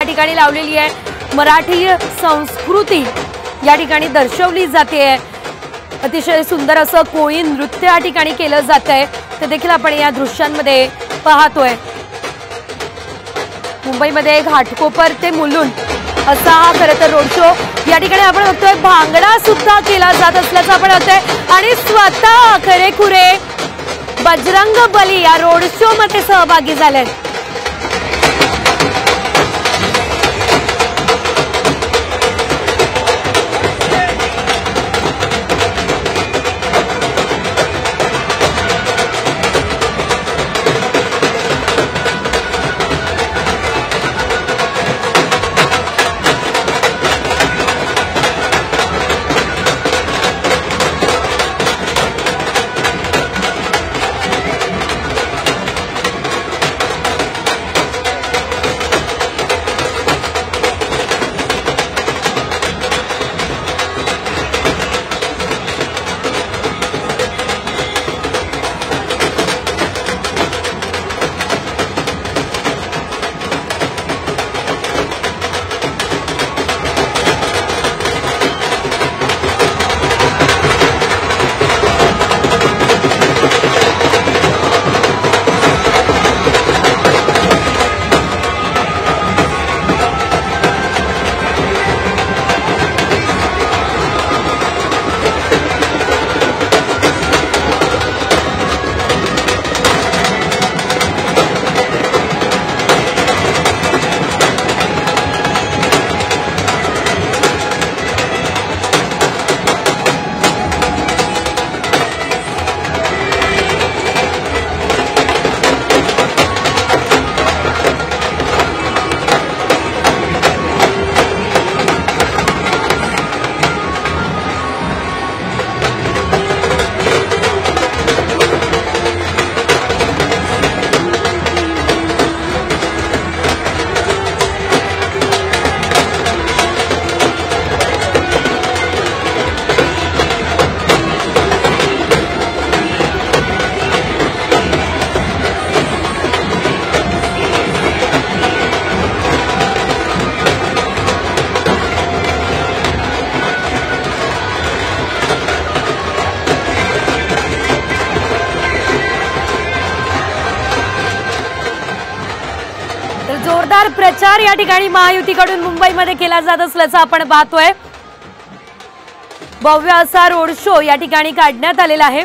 ठिकाणी लावलेली आहे। मराठी संस्कृती या ठिकाणी दर्शवली जाते। अतिशय सुंदर असं कोळी नृत्य या ठिकाणी केलं जात आहे, ते देखील आपण या दृश्यांमध्ये पाहतोय। मुंबईमध्ये घाटकोपर ते मुलुंड असा हा खरं तर रोड शो या ठिकाणी आपण बघतोय। भांगडा सुद्धा केला जात असल्याचं आपण बघतोय आणि स्वतः खरेखुरे बजरंग बली या रोड शो मध्ये सहभागी झाले। जोरदार प्रचार या ठिकाणी महायुतीकडून मुंबईमध्ये केला जात असल्याचं आपण पाहतोय। भव्य असा रोड शो या ठिकाणी काढण्यात आलेला आहे।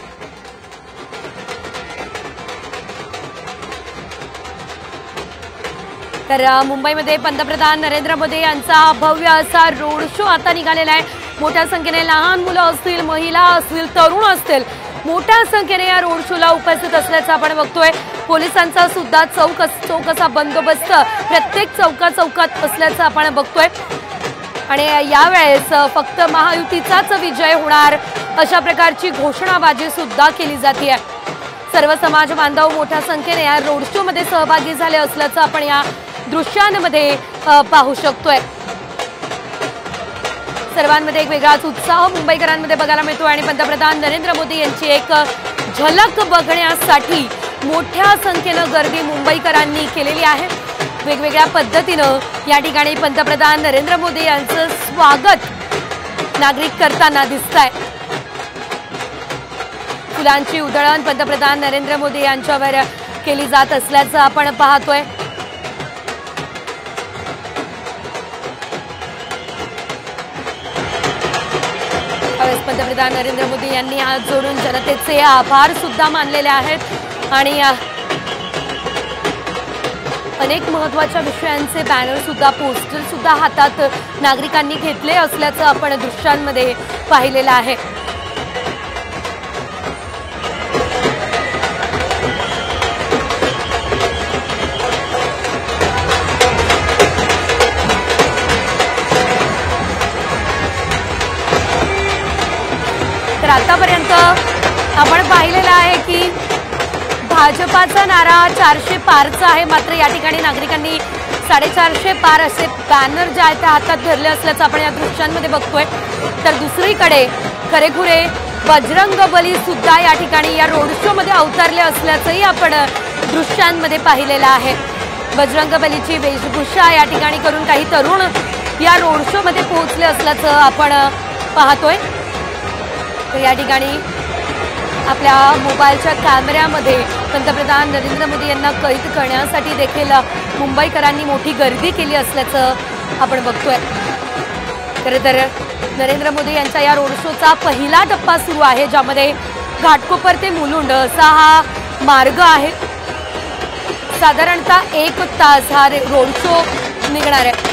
तर मुंबईमध्ये पंतप्रधान नरेंद्र मोदी यांचा भव्य असा रोड शो आता निघालेला आहे। मोठ्या संख्येने लहान मुलं असतील, महिला असतील, तरुण असतील, मोठ्या संख्येने या रोड शोला उपस्थित असल्याचं आपण बघतोय। पोलिसांचा सुद्धा चौक असा बंदोबस्त प्रत्येक चौकात असल्याचं आपण बघतोय आणि यावेळेस फक्त महायुतीचाच विजय होणार अशा प्रकारची घोषणाबाजी सुद्धा केली जाते। सर्व समाज बांधव मोठ्या संख्येने या रोड शो मध्ये सहभागी झाले असल्याचं आपण या दृश्यांमध्ये पाहू शकतोय। सर्वांमध्ये एक वेगळाच उत्साह मुंबईकरांमध्ये बघायला मिळतो आणि पंतप्रधान नरेंद्र मोदी यांची एक झलक बघण्यासाठी मोठ्या संख्येनं गर्दी मुंबईकरांनी केलेली आहे। वेगवेगळ्या पद्धतीनं या ठिकाणी पंतप्रधान नरेंद्र मोदी यांचं स्वागत नागरिक करताना दिसतंय। फुलांची उधळण पंतप्रधान नरेंद्र मोदी यांच्यावर केली जात असल्याचं आपण पाहतोय। पंतप्रधान नरेंद्र मोदी यांनी हात जोडून जनतेचे आभार सुद्धा मानलेले आहेत आणि अनेक महत्त्वाच्या विषयांचे बॅनर सुद्धा, पोस्टर सुद्धा हातात नागरिकांनी घेतले असल्याचं आपण दृश्यांमध्ये पाहिलेलं आहे। तर आतापर्यंत आपण पाहिलेलं आहे की भाजपाचा नारा 400 पारचा आहे, मात्र या ठिकाणी नागरिकांनी 450 पार असे बॅनर जे आहेत ते हातात धरले असल्याचं आपण या दृश्यांमध्ये बघतोय। तर दुसरीकडे खरेखुरे बजरंग बली सुद्धा या ठिकाणी या रोड शो मध्ये अवतरले असल्याचंही आपण दृश्यांमध्ये पाहिलेलं आहे। बजरंगबलीची वेशभूषा या ठिकाणी करून काही तरुण या रोड शो मध्ये पोहोचले असल्याचं आपण पाहतोय। तर या ठिकाणी आपल्या मोबाईलच्या कॅमेऱ्यामध्ये पंतप्रधान नरेंद्र मोदी यांना कैद करण्यासाठी देखील मुंबईकरांनी मोठी गर्दी केली असल्याचं आपण बघतोय। खरं तर नरेंद्र मोदी यांच्या या रोड शोचा पहिला टप्पा सुरू आहे, ज्यामध्ये घाटकोपर ते मुलुंड असा हा मार्ग आहे। साधारणतः 1 तास हा रोड शो निघणार आहे।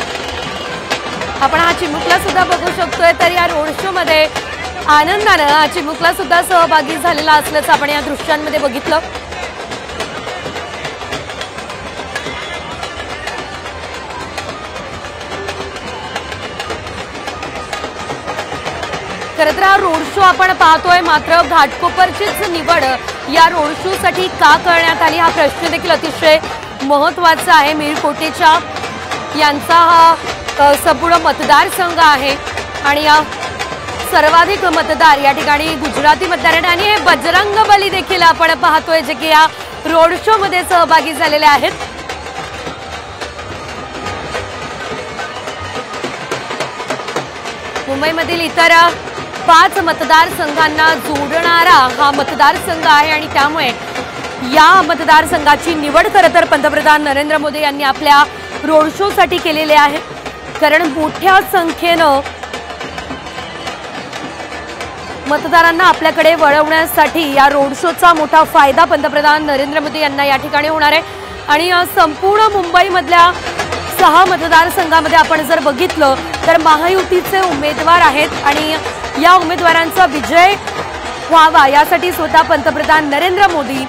आपण हा चिमुकला सुद्धा बघू शकतोय। तर या रोड शो मध्ये आनंदानं हा चिमुकला सुद्धा सहभागी झालेला असल्याचं आपण या दृश्यांमध्ये बघितलं। खरं तर हा रोड शो आपण पाहतोय, मात्र घाटकोपरचीच निवड या रोड शो साठी का करण्यात आली हा प्रश्न देखील अतिशय महत्त्वाचा आहे। मिरकोटेच्या यांचा हा संपूर्ण मतदारसंघ आहे आणि सर्वाधिक मतदार या ठिकाणी गुजराती मतदार आहेत आणि हे बजरंगबली देखील आपण पाहतोय जे की या रोड शो मध्ये सहभागी झालेले आहेत। मुंबईमधील इतर 5 मतदारसंघांना जोडणारा हा मतदारसंघ आहे आणि त्यामुळे या मतदारसंघाची निवड खरं तर पंतप्रधान नरेंद्र मोदी यांनी आपल्या रोड शो साठी केलेले आहे। कारण मोठ्या संख्येनं मतदारांना आपल्याकडे वळवण्यासाठी या रोड शोचा मोठा फायदा पंतप्रधान नरेंद्र मोदी यांना या ठिकाणी होणार आहे। आणि संपूर्ण मुंबईमधल्या 6 मतदारसंघामध्ये आपण जर बघितलं तर महायुतीचे उमेदवार आहेत आणि या उमेदवारांचा विजय व्हावा यासाठी स्वतः पंतप्रधान नरेंद्र मोदी